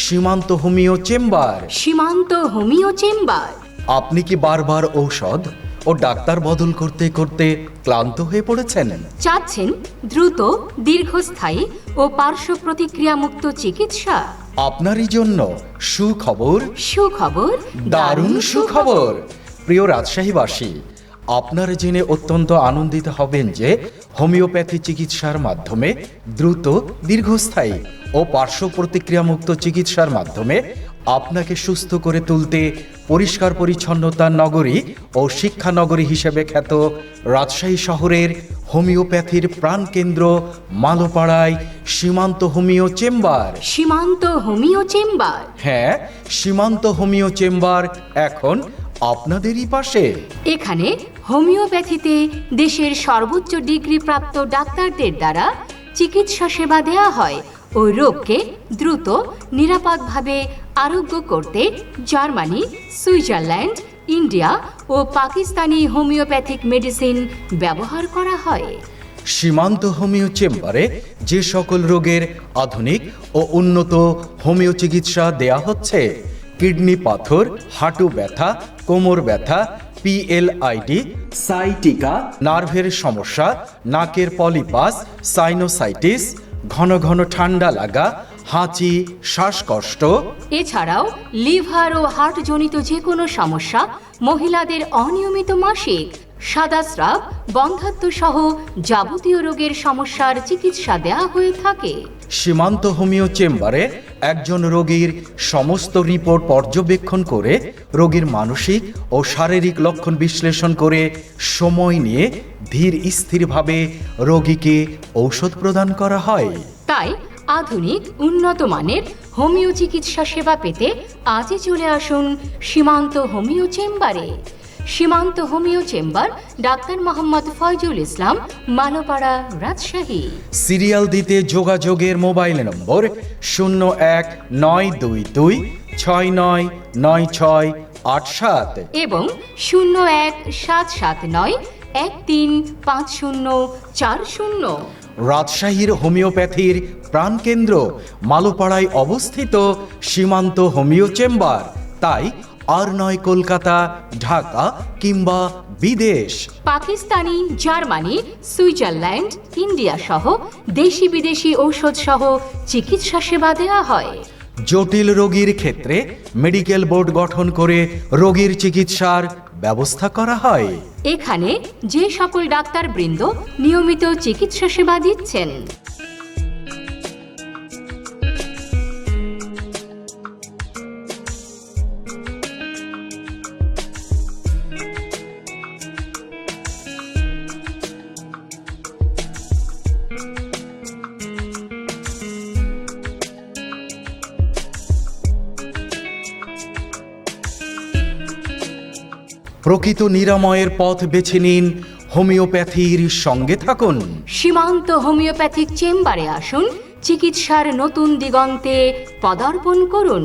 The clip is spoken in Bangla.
সীমান্ত হোমিও চেম্বার। সীমান্ত হোমিও চেম্বার। আপনি কি বারবার ঔষধ ও ডাক্তার বদল করতে করতে ক্লান্ত হয়ে পড়েছেন? চাচ্ছেন দ্রুত, দীর্ঘস্থায়ী ও পার্শ্ব প্রতিক্রিয়ামুক্ত চিকিৎসা? আপনারই জন্য সুখবর, সুখবর, দারুণ সুখবর। প্রিয় রাজশাহীবাসী, আপনারা জেনে অত্যন্ত আনন্দিত হবেন যে হোমিওপ্যাথি চিকিৎসার মাধ্যমে দ্রুত, দীর্ঘস্থায়ী ও পার্শ্ব প্রতিক্রিয়ামুক্ত চিকিৎসার মাধ্যমে আপনাকে সুস্থ করে তুলতে পরিষ্কার পরিচ্ছন্নতার নগরী ও শিক্ষা নগরী হিসেবে খ্যাত রাজশাহী শহরের হোমিওপ্যাথির প্রাণকেন্দ্র মালোপাড়ায় সীমান্ত হোমিও চেম্বার। সীমান্ত হোমিও চেম্বার। হ্যাঁ, সীমান্ত হোমিও চেম্বার এখন আপনাদেরই পাশে। এখানে হোমিওপ্যাথিতে দেশের সর্বোচ্চ ডিগ্রিপ্রাপ্ত ডাক্তারদের দ্বারা চিকিৎসা সেবা দেওয়া হয় ও রোগকে দ্রুত, নিরাপদভাবে আরোগ্য করতে জার্মানি, সুইজারল্যান্ড, ইন্ডিয়া ও পাকিস্তানি হোমিওপ্যাথিক মেডিসিন ব্যবহার করা হয়। সীমান্ত হোমিও চেম্বারে যে সকল রোগের আধুনিক ও উন্নত হোমিও চিকিৎসা দেয়া হচ্ছে: কিডনি পাথর, হাঁটু ব্যথা, কোমর ব্যথা, PLID, সাইটিকা, নার্ভের সমস্যা, নাকের পলিপাস, সাইনোসাইটিস, ঘন ঘন ঠান্ডা লাগা, হাঁচি, শ্বাসকষ্ট। এছাড়াও লিভার ও হার্টজনিত যে কোনো সমস্যা, মহিলাদের অনিয়মিত মাসিক, সাদা স্রাব, বন্ধ্যাত্ব সহ যাবতীয় রোগের সমস্যার চিকিৎসা দেওয়া হয়ে থাকে। সীমান্ত হোমিও চেম্বারে একজন রোগীর সমস্ত রিপোর্ট পর্যবেক্ষণ করে রোগীর মানসিক ও শারীরিক লক্ষণ বিশ্লেষণ করে সময় নিয়ে ধীর স্থিরভাবে রোগীকে ঔষধ প্রদান করা হয়। তাই আধুনিক, উন্নত মানের হোমিও চিকিৎসা সেবা পেতে আজই চলে আসুন সীমান্ত হোমিও চেম্বারে। Simanta homeo chamber, doctor Mohammad Faizul Islam, Malopara, Rajshahi. Serial দিতে যোগাযোগের মোবাইল নম্বর 0192699687 এবং 017791354040। রাজশাহীর হোমিওপ্যাথির প্রাণকেন্দ্র মালোপাড়ায় অবস্থিত সীমান্ত হোমিও চেম্বার। তাই আর নয় কলকাতা, ঢাকা কিংবা বিদেশ। পাকিস্তানি, জার্মানি, সুইজারল্যান্ড, ইন্ডিয়া সহ দেশি বিদেশি ঔষধ সহ চিকিৎসা সেবা দেওয়া হয়। জটিল রোগীর ক্ষেত্রে মেডিকেল বোর্ড গঠন করে রোগীর চিকিৎসার ব্যবস্থা করা হয়। এখানে যে সকল ডাক্তারবৃন্দ নিয়মিত চিকিৎসা সেবা দিচ্ছেন: প্রকৃত নিরাময়ের পথ বেছে নিন, হোমিওপ্যাথির সঙ্গে থাকুন। সীমান্ত হোমিওপ্যাথিক চেম্বারে আসুন, চিকিৎসার নতুন দিগন্তে পদার্পণ করুন।